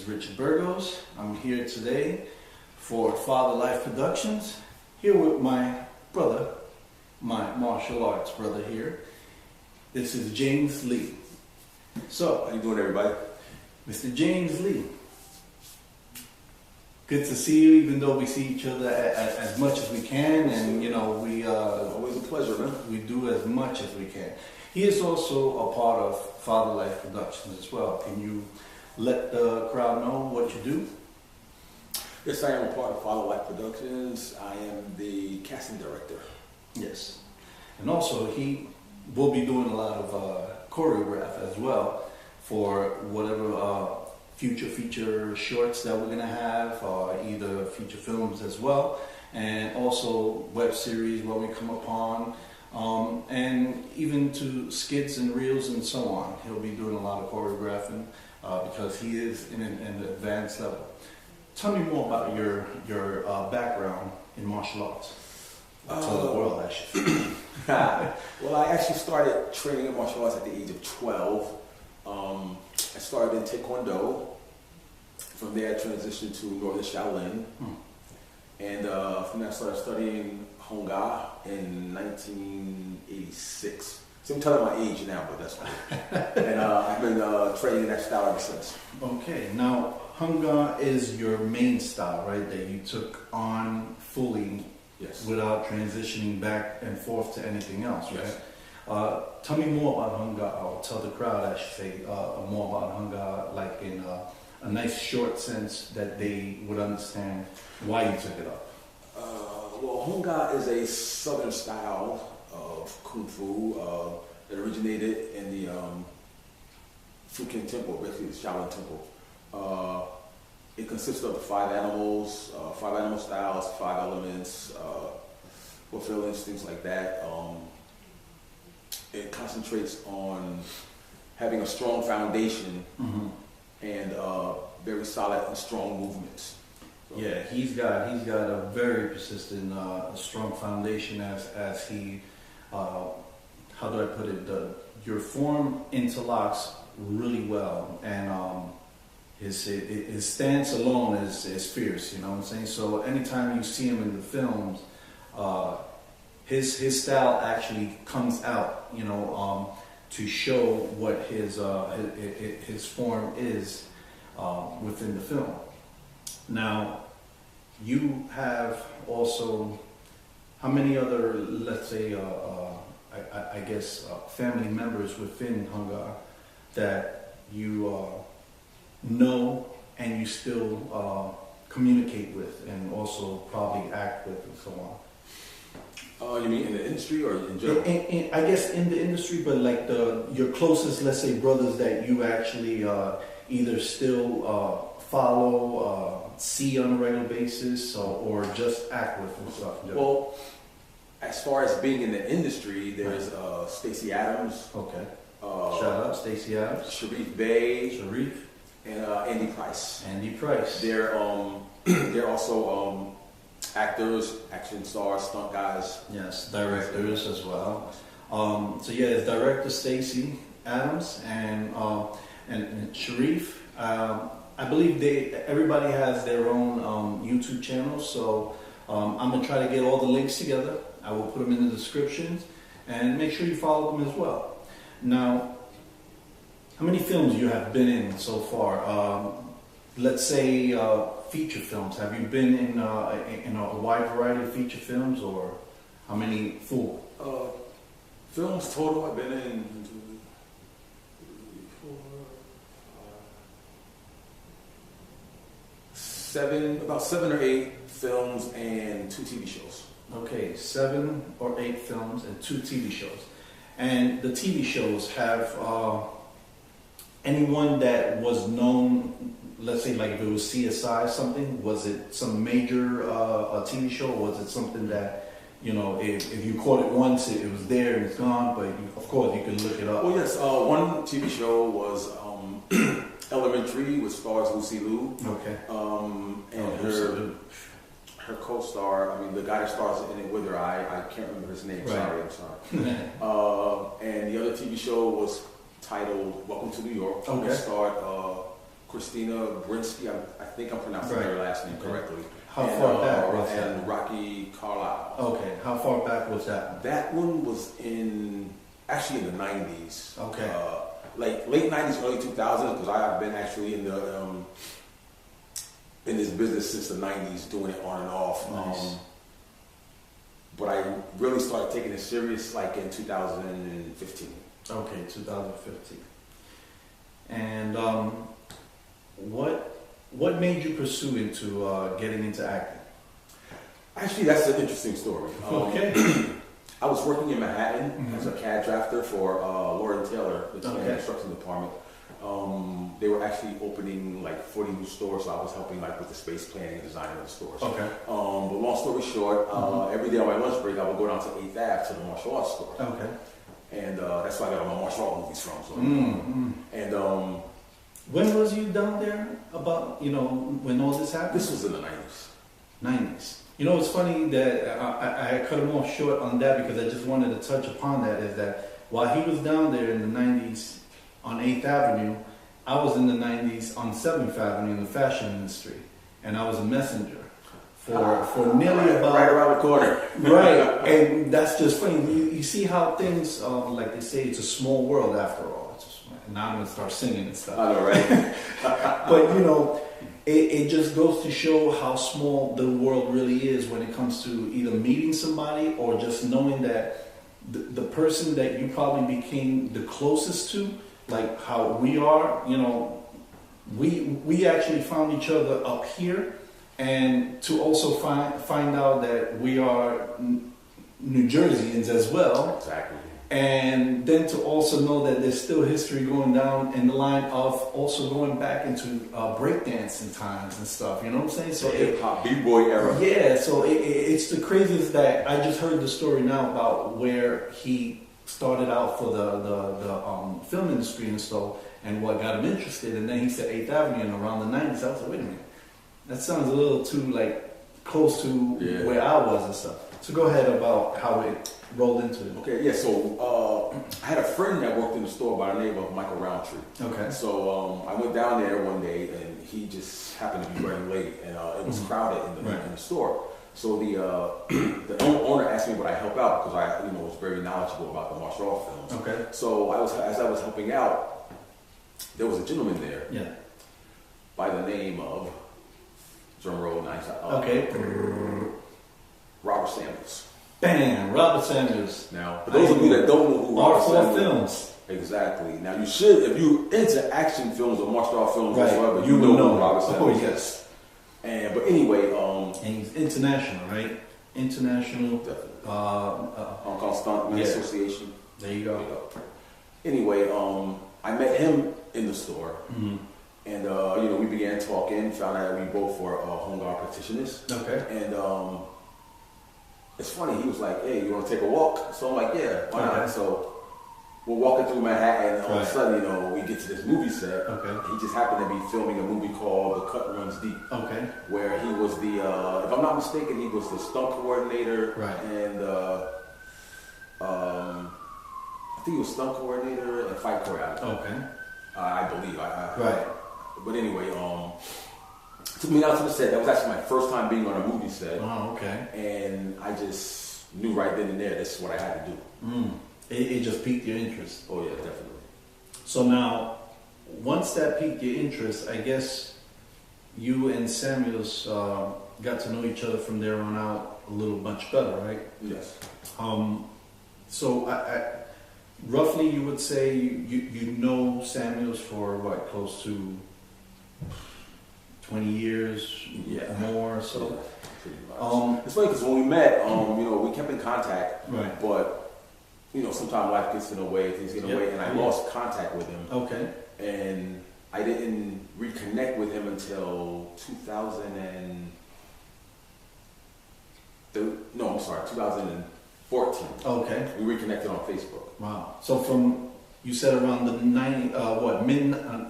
is Richard Burgos. I'm here today for Fatherland Productions, here with my brother, my martial arts brother here. This is James Lee. So, how you doing, everybody? Mr. James Lee. Good to see you, even though we see each other as much as we can, and you know we always a pleasure, man. We do as much as we can. He is also a part of Fatherland Productions as well. Can you let the crowd know what you do? Yes, I am a part of Fatherland Productions. I am the casting director. Yes, and also he will be doing a lot of choreograph as well for whatever future feature shorts that we're gonna have, either feature films as well, and also web series when we come upon, and even to skits and reels and so on. He'll be doing a lot of choreographing because he is in an advanced level. Tell me more about your background in martial arts. Tell the world, actually. Well, I actually started training in martial arts at the age of 12. I started in Taekwondo. From there, I transitioned to Northern Shaolin. And from there, I started studying Hung Ga in 1986. So I'm telling my age now, but that's fine. And I've been training in that style ever since. Okay, now Hung Ga is your main style, right? That you took on fully, yes, without transitioning back and forth to anything else, right? Yes. Tell me more about Hung Ga, or tell the crowd, I should say, more about Hung Ga, like in a nice short sense that they would understand why you took it up. Well, Hung Ga is a southern style of Kung Fu that originated in the Fujian Temple, basically the Shaolin Temple. It consists of the five animal styles, 5 elements, fulfill instincts, like that. It concentrates on having a strong foundation and very solid and strong movements. So, yeah, he's got a very persistent, strong foundation as he, how do I put it? Your form interlocks really well, and his stance alone is fierce. You know what I'm saying? So anytime you see him in the films, his style actually comes out, you know, to show what his form is within the film. Now, you have also, how many other, let's say, I guess, family members within Hung Ga that you know and you still communicate with, and also probably act with, and so on? You mean in the industry or in general? I guess in the industry, but like your closest, let's say, brothers that you actually either still follow, see on a regular basis, or just act with and stuff. Well, as far as being in the industry, there's Stacey Adams. Okay. Shout out Stacey Adams. Sharif Bey. Sharif. And Andy Price. Andy Price. They're also actors, action stars, stunt guys. Yes, directors as well. So yeah, it's director Stacey Adams and Sharif. I believe everybody has their own YouTube channel, so I'm gonna try to get all the links together. I will put them in the descriptions, and make sure you follow them as well. Now, how many films you have been in so far? Let's say feature films. Have you been in a wide variety of feature films, or how many full? Films total, I've been in 7 or 8 films and 2 TV shows. Okay, 7 or 8 films and 2 TV shows. And the TV shows have anyone that was known, let's say like if it was CSI something, was it some major TV show, or was it something that, you know, if you caught it once, it was there and it's gone, but of course you can look it up? Well, yes, one TV show was Elementary, which stars Lucy Liu. Okay. And her co-star, I mean the guy that stars in it with her, I can't remember his name, right. I'm sorry. And the other TV show was titled Welcome to New York. Okay. It starred Christina Brinsky, I think I'm pronouncing her last name correctly. How far back was that? And Rocky Carlisle. Okay, how far back was that? That one was actually in the 90s. Okay. Like late 90s, early 2000s, because I have been actually in this business since the 90s, doing it on and off. Nice. But I really started taking it serious like in 2015. Okay, 2015. And what made you pursue into getting into acting? Actually, that's an interesting story. Okay. I was working in Manhattan as a CAD drafter for Lauren Taylor, the construction department. They were actually opening like 40 new stores, so I was helping like with the space planning and design of the stores. Okay. But long story short, every day on my lunch break, I would go down to 8th Ave to the martial arts store. Okay. And that's where I got all my martial art movies from. So. And when was you down there? About when all this happened? This was in the 90s. 90s. It's funny that I cut him off short on that because I just wanted to touch upon that. Is that while he was down there in the 90s on 8th Avenue, I was in the 90s on 7th Avenue in the fashion industry, and I was a messenger for nearly about right around the corner. Right, and that's just funny. You see how things, like they say, it's a small world after all. Now I'm gonna start singing and stuff. I know, right? But it just goes to show how small the world really is when it comes to either meeting somebody or just knowing that the person that you probably became the closest to, like how we are, we actually found each other up here, and to also find out that we are New Jerseyans as well. Exactly. And then to also know that there's still history going down in the line of also going back into breakdancing times and stuff, you know what I'm saying? So hip-hop, b-boy era. Yeah, so it's the craziest that I just heard the story now about where he started out for the film industry and so, and what got him interested, and then he said 8th Avenue and around the 90s. I was like, wait a minute, that sounds a little too like close to where I was and stuff. So go ahead about how it rolled into it. Okay, yeah, so I had a friend that worked in the store by the name of Michael Roundtree. Okay. So I went down there one day and he just happened to be running late and it was crowded in the store. So the owner asked me would I help out because I was very knowledgeable about the martial art films. Okay. So as I was helping out, there was a gentleman there by the name of, drum roll, nice. Robert Samuels. Bam! Robert Samuels. Now, for those of you that don't know who Robert Samuels is. Films. Exactly. Now, you should, if you're into action films or martial art films whatsoever, you know who Robert Samuels is. Yes. But anyway, and he's international, right? International. Definitely. Hong Kong Stuntman Association. There you go. Anyway, I met him in the store. And we began talking, found out that we both were home guard practitioners. Okay. And it's funny, he was like, hey, you want to take a walk? So I'm like, yeah, why not? So we're walking through Manhattan, and all of a sudden, we get to this movie set. Okay. He just happened to be filming a movie called The Cut Runs Deep. Okay. Where he was the, if I'm not mistaken, he was the stunt coordinator. Right. And I think he was stunt coordinator and fight choreographer. Okay. I believe. Right. But anyway, took me out to the set. That was actually my first time being on a movie set. Oh, okay. And I just knew right then and there this is what I had to do. It just piqued your interest. Oh yeah, definitely. So now, once that piqued your interest, I guess you and Samuels got to know each other from there on out a little much better, right? Yes. So I roughly you would say you know Samuels for what, close to 20 years, more, so. It's funny because when we met, we kept in contact, right? But sometimes life gets in the way, things get in the way, and I lost contact with him. Okay. And I didn't reconnect with him until 2014. Okay. We reconnected on Facebook. Wow. So you said around the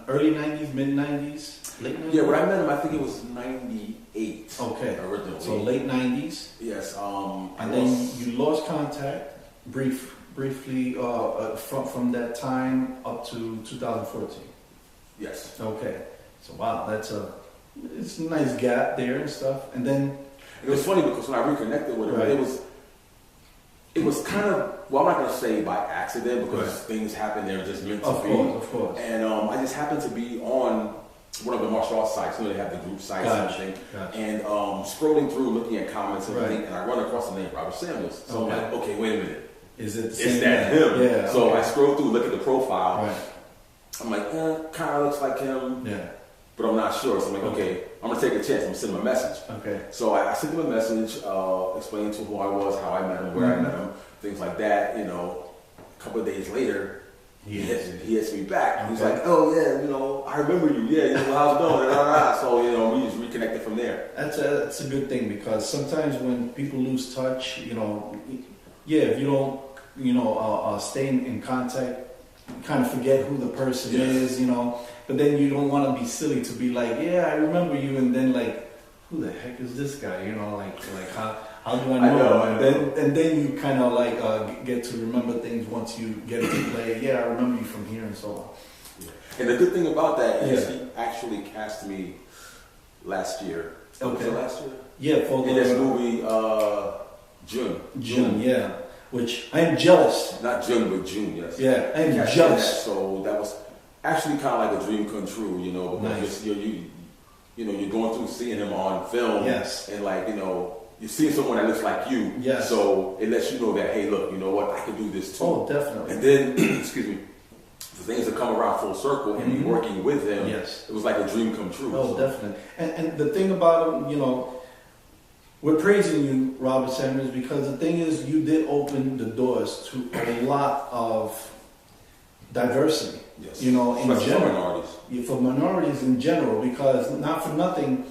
early 90s, mid 90s, late 90s? Yeah, when I met him, I think it was 98. Okay. Originally. So late 90s? Yes. And then you lost contact briefly from that time up to 2014? Yes. Okay. So wow, it's a nice gap there and stuff. And then it was funny because when I reconnected with him, right. it was kind of, well, I'm not going to say by accident because right. things happen there just meant to of be. Of course. And I just happened to be on one of the martial arts sites. You know, they have the group sites and everything. And scrolling through, looking at comments and everything, and I run across the name Robert Samuels. So I'm like, okay, wait a minute. Is it the Is same that man? him? Yeah. So I scroll through, look at the profile. Right. I'm like, kind of looks like him. Yeah. But I'm not sure. So I'm like, okay, I'm going to take a chance. I'm going to send him a message. Okay. So I sent him a message, explaining to who I was, how I met him, where I met him, things like that. You know, a couple of days later, he hits me back. Okay. He's like, oh yeah, you know, I remember you. Yeah, you know, how's it going? So, you know, we just reconnected from there. That's a good thing because sometimes when people lose touch, you know, yeah, if you don't, you know, stay in contact, you kind of forget who the person is, you know. But then you don't want to be silly to be like, yeah, I remember you, and then like, who the heck is this guy? You know, like how do I know? And then you kind of like get to remember things once you get into play. Yeah, I remember you from here and so on. Yeah. And the good thing about that is he actually cast me last year. Okay. Was it last year? Yeah, for in this movie, June. Yeah. Which I am jealous. Not June, but June. Yes. Yeah, I am jealous. So that was actually kind of like a dream come true, you know, because nice. You're going through seeing him on film, and like, you know, you see someone that looks like you, so it lets you know that, hey, look, you know what, I can do this too. Oh, definitely. And then, excuse me, for things to come around full circle and be working with him, it was like a dream come true. Oh, definitely. And the thing about him, you know, we're praising you, Robert Samuels, because the thing is, you did open the doors to a lot of diversity. Yes. You know, in general, for minorities. For minorities in general, because not for nothing,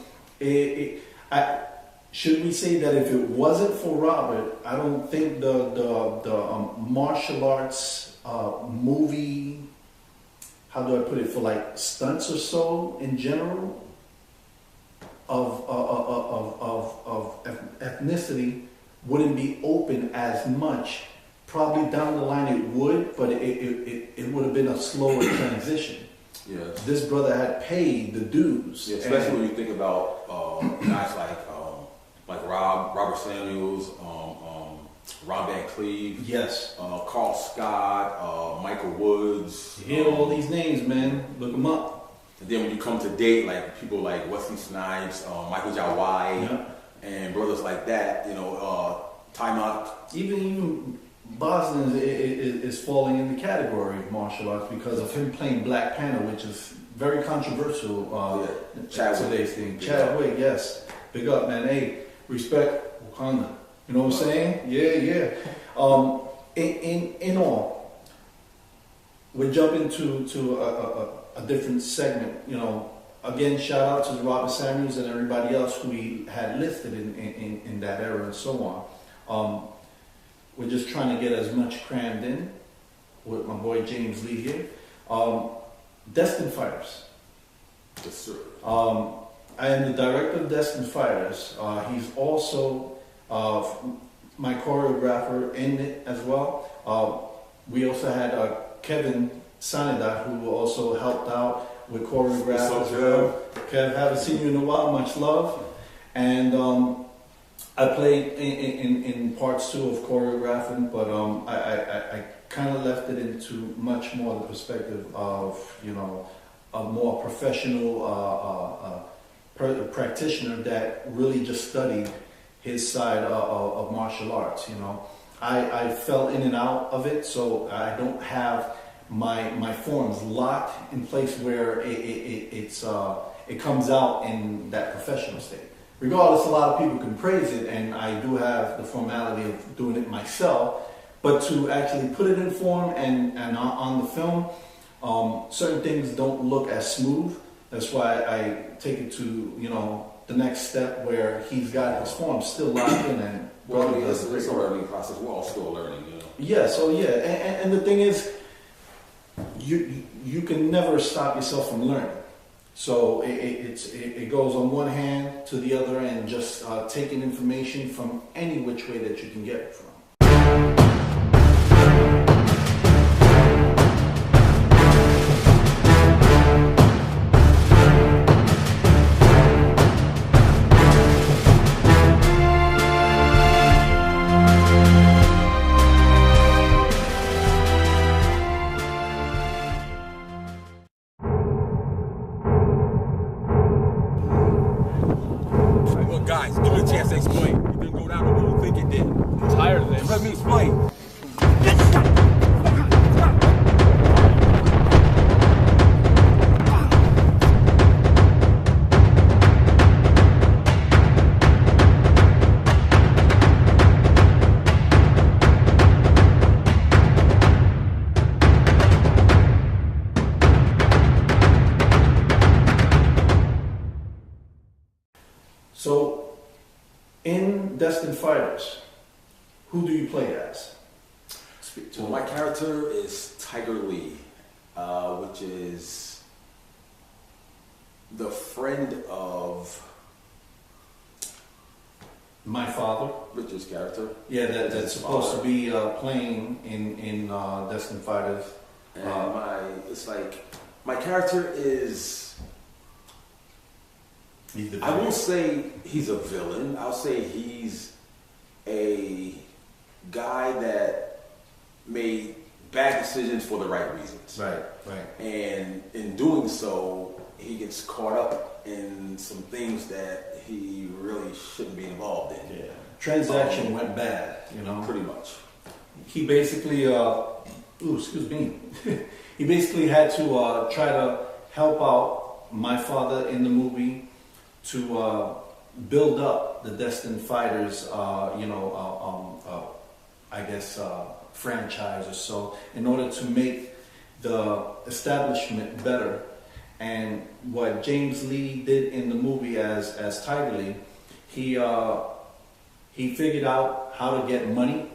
should we say that if it wasn't for Robert, I don't think the martial arts movie, how do I put it, for like stunts or so in general of ethnicity wouldn't be open as much. Probably down the line it would, but it would have been a slower transition. Yeah. This brother had paid the dues. Yeah, especially when you think about guys like Robert Samuels, Ron Van Cleve, Carl Scott, Michael Woods. You hear all these names, man. Look them up. And then when you come to date, like people like Wesley Snipes, Michael Jai, and brothers like that, you know, Ty even Boston is falling in the category of martial arts because of him playing Black Panther, which is very controversial. Today's thing. Chadwick, yes. Big up, man. Hey, respect Wakanda. You know what I'm saying? Yeah. In all, we're jumping to a different segment. You know, again, shout out to Robert Samuels and everybody else who we had listed in that era and so on. We're just trying to get as much crammed in with my boy James Lee here. Destined Fighters. Yes, sir. I am the director of Destined Fighters. He's also my choreographer in it as well. We also had Kevin Sanida, who also helped out with choreography as well. Kev, haven't seen you in a while. Much love. And I played in parts too of choreographing, but I kind of left it into much more the perspective of, you know, a more professional practitioner that really just studied his side of martial arts. You know, I fell in and out of it, so I don't have my forms locked in place where it comes out in that professional state. Regardless, a lot of people can praise it, and I do have the formality of doing it myself. But to actually put it in form and on the film, certain things don't look as smooth. That's why I take it to, you know, the next step where he's got his form still locked in. And well, I mean, it's a learning process. We're all still learning, you know. Yeah. So yeah, and the thing is, you can never stop yourself from learning. So it goes on one hand to the other, and just taking information from any which way that you can get it from. Guys, give me a chance to explain. It didn't go down the way you think it did. I'm tired of this. Let me explain. So, in Destined Fighters, who do you play as? Speak to Well, my character is Tiger Lee, which is the friend of my father. Richard's character. Yeah, that's supposed to be playing in Destined Fighters. And my character is. I won't say he's a villain. I'll say he's a guy that made bad decisions for the right reasons. Right, right. And in doing so, he gets caught up in some things that he really shouldn't be involved in. Yeah. Transaction went bad, you know. Pretty much. He basically, excuse me. He basically had to try to help out my father in the movie to build up the Destined Fighters, franchise or so, in order to make the establishment better. And what James Lee did in the movie as Tiger Lee, he figured out how to get money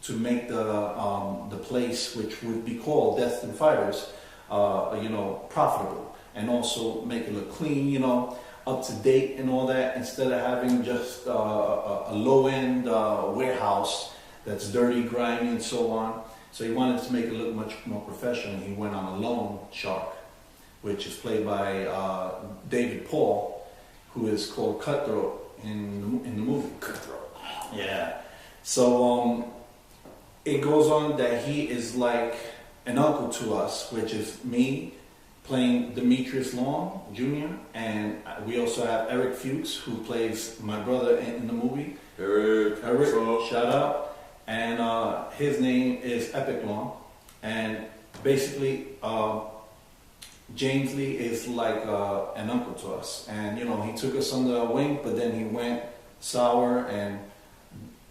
to make the place, which would be called Destined Fighters, profitable, and also make it look clean, up to date and all that, instead of having just a low-end warehouse that's dirty, grimy, and so on. So he wanted to make it look much more professional. He went on a loan shark, which is played by David Paul, who is called Cutthroat in the movie. Cutthroat. Yeah. So it goes on that he is like an uncle to us, which is me playing Demetrius Long Jr., and we also have Eric Fuchs, who plays my brother in the movie. Eric, shout out. And his name is Epic Long. And basically, James Lee is like an uncle to us. And, he took us under a wing, but then he went sour, and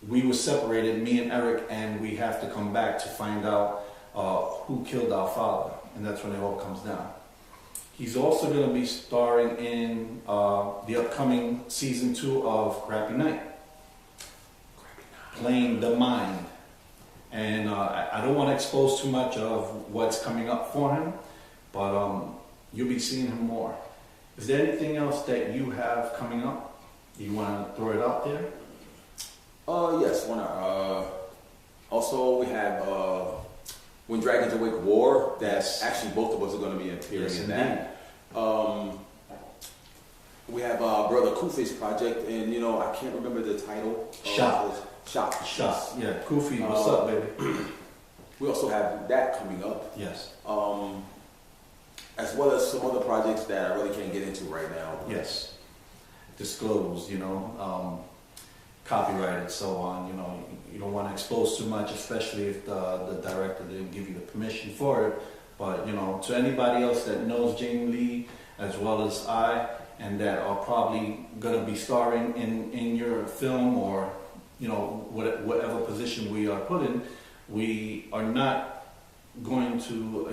we were separated, me and Eric, and we have to come back to find out who killed our father. And that's when it all comes down. He's also going to be starring in the upcoming season 2 of Crappy Night, playing the Mind. And I don't want to expose too much of what's coming up for him, but you'll be seeing him more. Is there anything else that you have coming up? You want to throw it out there? Yes. Also, we have When Dragons Awake War. That's actually both of us are going to be appearing in that. We have Brother Kufi's project, and I can't remember the title. Shot. Yeah, Kufi, what's up, baby? We also have that coming up. Yes. As well as some other projects that I really can't get into right now. Yes. Disclosed, copyright and so on. You don't want to expose too much, especially if the director didn't give you the permission for it. But to anybody else that knows Jamie Lee as well as I, and that are probably going to be starring in your film, or whatever position we are put in, we are not going to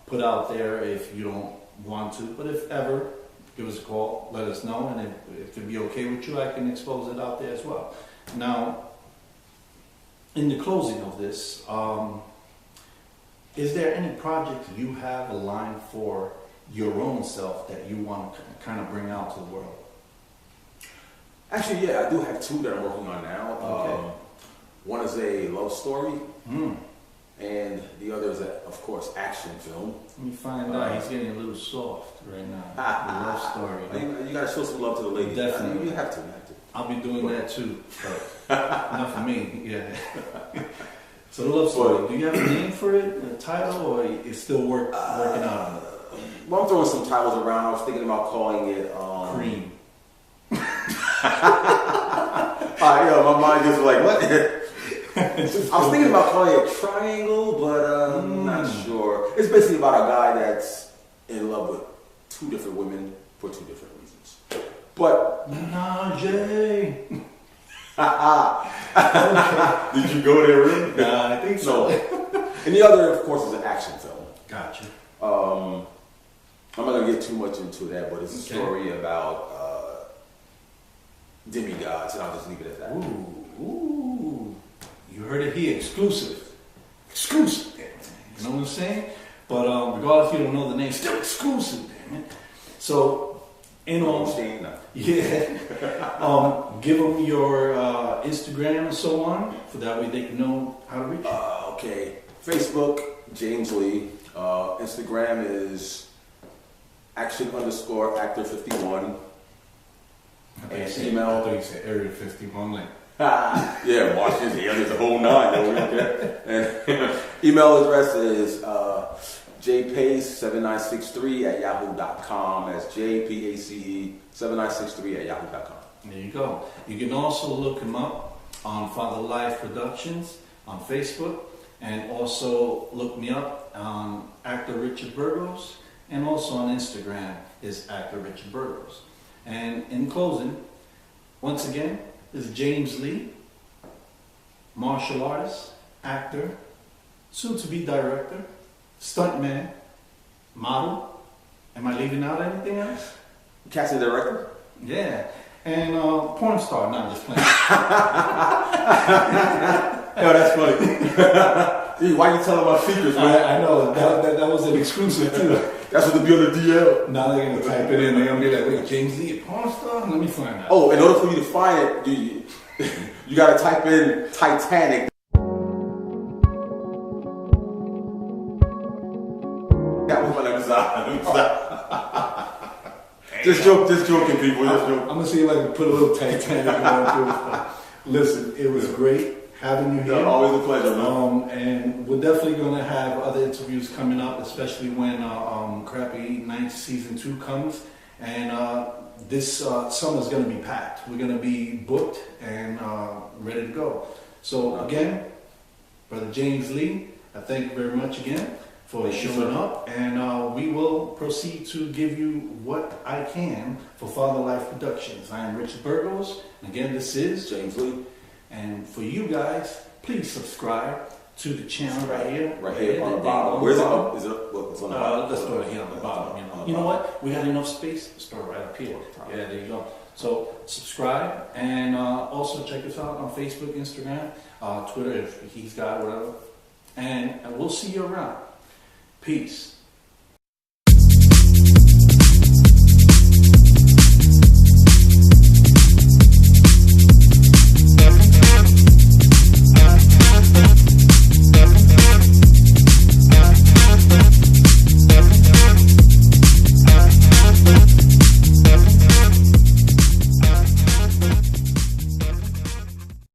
put out there if you don't want to. But if ever, give us a call, let us know, and if it'd be okay with you, I can expose it out there as well. Now, in the closing of this, is there any project you have aligned for your own self that you want to kind of bring out to the world? Actually, yeah, I do have 2 that I'm working on now. Okay. One is a love story, and the other is, of course, action film. Let me find out. He's getting a little soft right now. The love story. You got to show some love to the ladies. Definitely. You have to. I'll be doing that too, but not for me. Yeah. So the love story. Do you have a name for it, a title, or it's still working out? Well, I'm throwing some titles around. I was thinking about calling it Cream. My mind just like, what? I was thinking about calling it a triangle, but I'm not sure. It's basically about a guy that's in love with two different women for two different reasons. But Najee. Did you go there really? Nah, I think so. And the other, of course, is an action film. Gotcha. I'm not gonna get too much into that, but it's a story about demigods, and I'll just leave it at that. Ooh. You heard it here, exclusive. Exclusive, damn it. You know what I'm saying? But regardless, you don't know the name, still exclusive, damn it. So, give them your Instagram and so on, for that way they can know how to reach you. Okay, Facebook, James Lee. Instagram is action_actor51. And email. I thought you said Area 51, like. Yeah, Washington, there's a whole nine. And email address is jpace7963@yahoo.com. That's JPACE7963@yahoo.com. There you go. You can also look him up on Fatherland Productions on Facebook, and also look me up on actor Richard Burgos, and also on Instagram is actor Richard Burgos. And in closing, once again, this is James Lee, martial artist, actor, soon to be director, stuntman, model. Am I leaving out anything else? Casting director? Yeah. And porn star, not just playing. Yo, that's funny. Dude, why you telling my secrets, man? I know, that was an exclusive too. That's what to be on the DL. Now they're going to type it in, they're going to be like, wait, James Lee, a porn star? Let me find out. Oh, in order for you to find it, you got to type in Titanic. That was my episode. Just joking, people. Just joking. I'm going to see if I can put a little Titanic on through. Listen, it was great having you here. Always a pleasure, man. And we're definitely going to have other interviews coming up, especially when Crappy Nights Season 2 comes. And this summer's going to be packed. We're going to be booked and ready to go. So again, Brother James Lee, I thank you very much again for showing up. And we will proceed to give you what I can for Fatherland Productions. I am Richard Burgos. And again, this is James Lee. And for you guys, please subscribe to the channel right here. Right here on the bottom. Where's it up? Is it what's on the bottom? Let's throw it here on the bottom. You know what? We got enough space. Let's throw it right up here. Yeah, there you go. So subscribe, and also check us out on Facebook, Instagram, Twitter if he's got whatever. And we'll see you around. Peace.